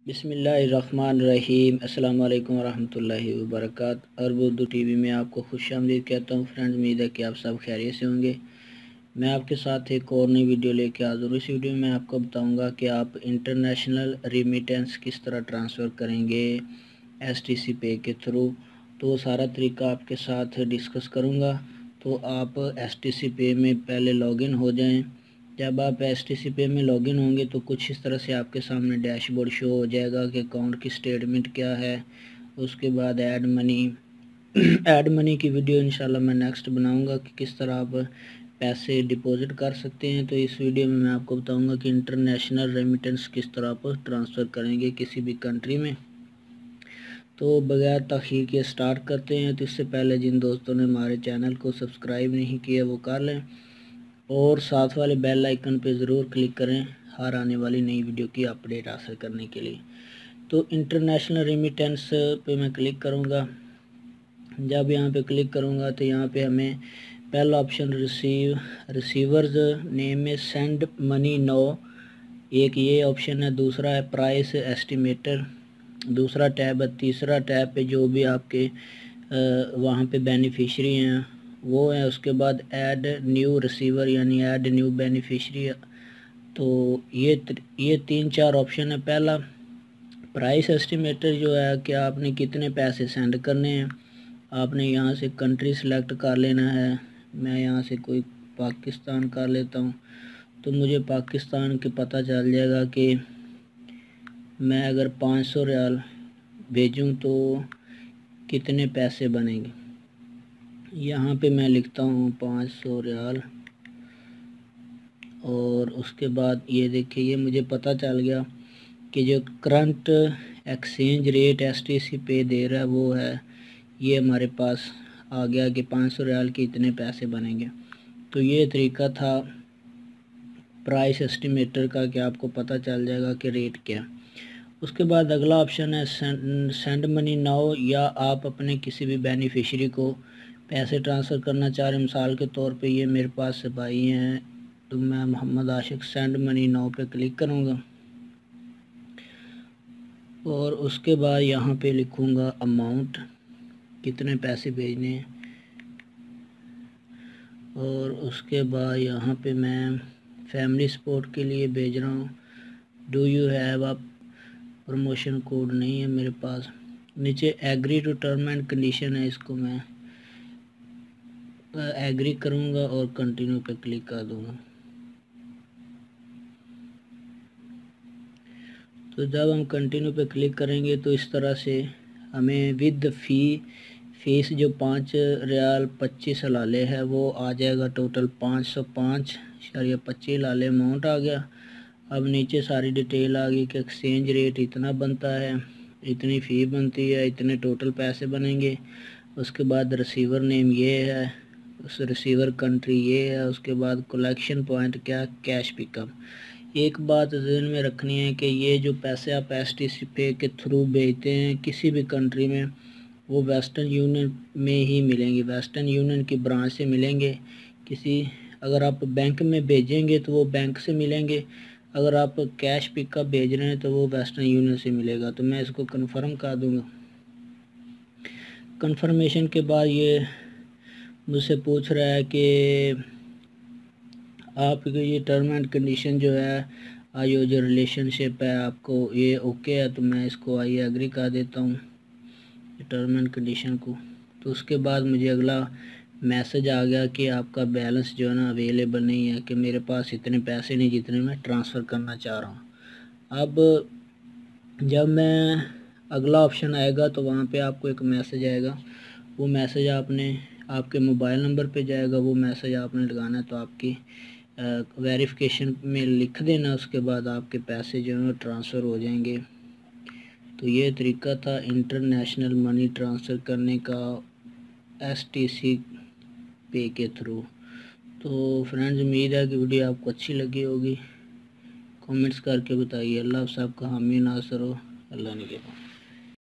बिस्मिल्लाहिर्रहमानिर्रहीम। अस्सलाम वालेकुम रहमतुल्लाहि व बरकातहू। अरब उर्दू टीवी में आपको खुशामदीद कहता हूँ। फ्रेंड्स, उम्मीद है कि आप सब खैरियत से होंगे। मैं आपके साथ एक और नई वीडियो लेके हाज़िर हूँ। इस वीडियो में आपको बताऊँगा कि आप इंटरनेशनल रेमिटेंस किस तरह ट्रांसफ़र करेंगे STC पे के थ्रू। तो वो सारा तरीका आपके साथ डिस्कस करूँगा। तो आप STC पे में पहले लॉगिन हो जाएं। जब आप STC पे में लॉगिन होंगे तो कुछ इस तरह से आपके सामने डैशबोर्ड शो हो जाएगा कि अकाउंट की स्टेटमेंट क्या है। उसके बाद ऐड मनी की वीडियो इंशाल्लाह मैं नेक्स्ट बनाऊंगा कि किस तरह आप पैसे डिपॉजिट कर सकते हैं। तो इस वीडियो में मैं आपको बताऊंगा कि इंटरनेशनल रेमिटेंस किस तरह आप ट्रांसफ़र करेंगे किसी भी कंट्री में। तो बगैर तख़ीर के स्टार्ट करते हैं। तो इससे पहले जिन दोस्तों ने हमारे चैनल को सब्सक्राइब नहीं किया वो कर लें और साथ वाले बेल आइकन पे ज़रूर क्लिक करें हर आने वाली नई वीडियो की अपडेट हासिल करने के लिए। तो इंटरनेशनल रेमिटेंस पे मैं क्लिक करूँगा। जब यहाँ पे क्लिक करूँगा तो यहाँ पे हमें पहला ऑप्शन रिसीवर्स नेम में सेंड मनी नो, एक ये ऑप्शन है। दूसरा है प्राइस एस्टिमेटर, दूसरा टैब है। तीसरा टैब पे जो भी आपके वहाँ पे बेनिफिशरी हैं वो है। उसके बाद ऐड न्यू रिसीवर यानी ऐड न्यू बेनिफिशरी। तो ये 3-4 ऑप्शन है। पहला प्राइस एस्टिमेटर जो है कि आपने कितने पैसे सेंड करने हैं। आपने यहाँ से कंट्री सेलेक्ट कर लेना है। मैं यहाँ से कोई पाकिस्तान कर लेता हूँ। तो मुझे पाकिस्तान के पता चल जाएगा कि मैं अगर 500 रियाल भेजूँ तो कितने पैसे बनेंगे। यहाँ पे मैं लिखता हूँ 500 रियाल और उसके बाद ये देखिए ये मुझे पता चल गया कि जो करंट एक्सचेंज रेट STC पे दे रहा है वो है, ये हमारे पास आ गया कि 500 रियाल के इतने पैसे बनेंगे। तो ये तरीका था प्राइस एस्टिमेटर का कि आपको पता चल जाएगा कि रेट क्या। उसके बाद अगला ऑप्शन है सेंड मनी नाउ, या आप अपने किसी भी बेनिफिशरी को पैसे ट्रांसफ़र करना चाह रहे हैं। मिसाल के तौर पे ये मेरे पास से भाई हैं तो मैं मोहम्मद आशिक सेंड मनी नाउ पे क्लिक करूँगा और उसके बाद यहाँ पे लिखूँगा अमाउंट, कितने पैसे भेजने हैं। और उसके बाद यहाँ पे मैं फैमिली सपोर्ट के लिए भेज रहा हूँ। Do you have a promotion code नहीं है मेरे पास। नीचे agree to term and condition है, इसको मैं एग्री करूँगा और कंटिन्यू पे क्लिक कर दूँगा। तो जब हम कंटिन्यू पे क्लिक करेंगे तो इस तरह से हमें विद फीस जो 5 रियाल 25 लाले है वो आ जाएगा। टोटल 505.25 लाले अमाउंट आ गया। अब नीचे सारी डिटेल आ गई कि एक्सचेंज रेट इतना बनता है, इतनी फ़ी बनती है, इतने टोटल पैसे बनेंगे। उसके बाद रिसीवर नेम ये है, उस रिसीवर कंट्री ये है। उसके बाद कलेक्शन पॉइंट क्या, कैश पिकअप। एक बात ज़हन में रखनी है कि ये जो पैसे आप STC पे के थ्रू भेजते हैं किसी भी कंट्री में, वो वेस्टर्न यूनियन में ही मिलेंगे, वेस्टर्न यूनियन की ब्रांच से मिलेंगे। अगर आप बैंक में भेजेंगे तो वो बैंक से मिलेंगे। अगर आप कैश पिकअप भेज रहे हैं तो वो वेस्टर्न यूनियन से मिलेगा। तो मैं इसको कन्फर्म कर दूँगा। कन्फर्मेशन के बाद ये मुझसे पूछ रहा है कि आपके ये टर्म एंड कंडीशन जो है आयो जो रिलेशनशिप है आपको ये ओके है। तो मैं इसको आई एग्री कर देता हूँ टर्म एंड कंडीशन को। तो उसके बाद मुझे अगला मैसेज आ गया कि आपका बैलेंस जो है ना अवेलेबल नहीं है, कि मेरे पास इतने पैसे नहीं जितने मैं ट्रांसफ़र करना चाह रहा हूँ। अब जब मैं अगला ऑप्शन आएगा तो वहाँ पे आपको एक मैसेज आएगा। वो मैसेज आपके मोबाइल नंबर पे जाएगा। वो मैसेज आपने लगाना है तो आपकी वेरिफिकेशन में लिख देना। उसके बाद आपके पैसे जो हैं ट्रांसफ़र हो जाएंगे। तो ये तरीका था इंटरनेशनल मनी ट्रांसफ़र करने का STC पे के थ्रू। तो फ्रेंड्स, उम्मीद है कि वीडियो आपको अच्छी लगी होगी। कमेंट्स करके बताइए। अल्लाह सबका हामी नासर हो। अल्लाह ने के